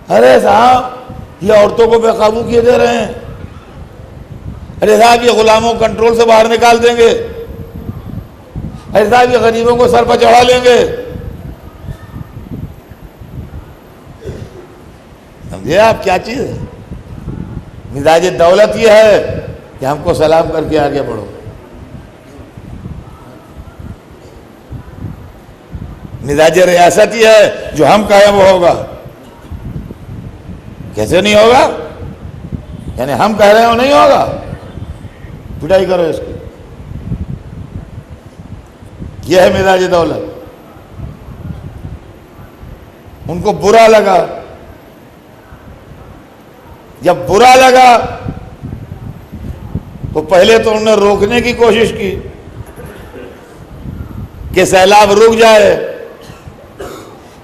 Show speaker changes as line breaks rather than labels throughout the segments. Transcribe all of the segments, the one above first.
अरे साहब ये औरतों को बेकाबू किए दे रहे हैं, अरे साहब ये गुलामों को कंट्रोल से बाहर निकाल देंगे, अरे साहब ये गरीबों को सर पर चढ़ा लेंगे। समझे आप क्या चीज है? मिजाज दौलत ये है कि हमको सलाम करके आगे बढ़ो। मिजाज रियासत ये है जो हम कहें वो होगा। कैसे नहीं होगा? यानी हम कह रहे हो नहीं होगा, पिटाई करो इसकी। यह है मिजाज दौलत। उनको बुरा लगा, जब बुरा लगा तो पहले तो उन्होंने रोकने की कोशिश की कि सैलाब रुक जाए।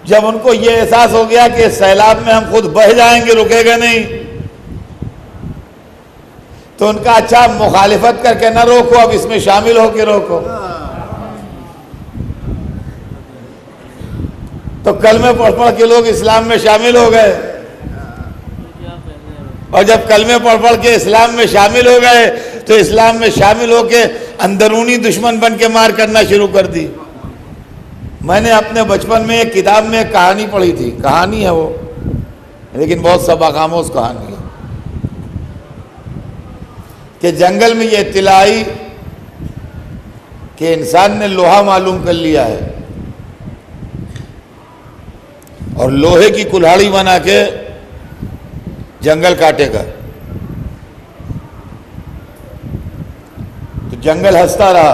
जब उनको यह एहसास हो गया कि सैलाब में हम खुद बह जाएंगे, रुकेगा नहीं, तो उनका अच्छा मुखालिफत करके ना रोको, अब इसमें शामिल होके रोको। तो कलमे पढ़ पढ़ के लोग इस्लाम में शामिल हो गए, और जब कलमे पढ़ पढ़ के इस्लाम में शामिल हो गए तो इस्लाम में शामिल होके अंदरूनी दुश्मन बन के मार करना शुरू कर दी। मैंने अपने बचपन में एक किताब में एक कहानी पढ़ी थी, कहानी है वो, लेकिन बहुत सबकामोश कहानी है, कि जंगल में ये इत्तला आई कि इंसान ने लोहा मालूम कर लिया है और लोहे की कुल्हाड़ी बना के जंगल काटेगा। तो जंगल हंसता रहा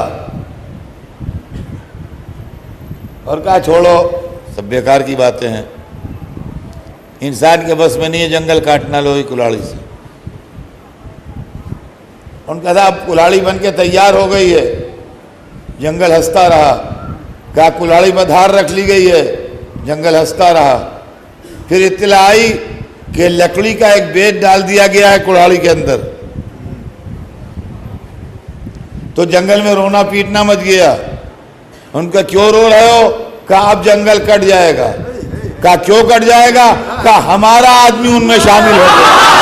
और कहा छोड़ो, सब बेकार की बातें हैं, इंसान के बस में नहीं है जंगल काटना लोहे कुल्हाड़ी से। उनका था अब कुल्हाड़ी बन के तैयार हो गई है, जंगल हंसता रहा। कहा कुल्हाड़ी में धार रख ली गई है, जंगल हंसता रहा। फिर इत्तला आई कि लकड़ी का एक बेज डाल दिया गया है कुल्हाड़ी के अंदर, तो जंगल में रोना पीटना मच गया। उनका क्यों रो रहे हो? कहा अब जंगल कट जाएगा। कहा क्यों कट जाएगा? कहा हमारा आदमी उनमें शामिल हो गया।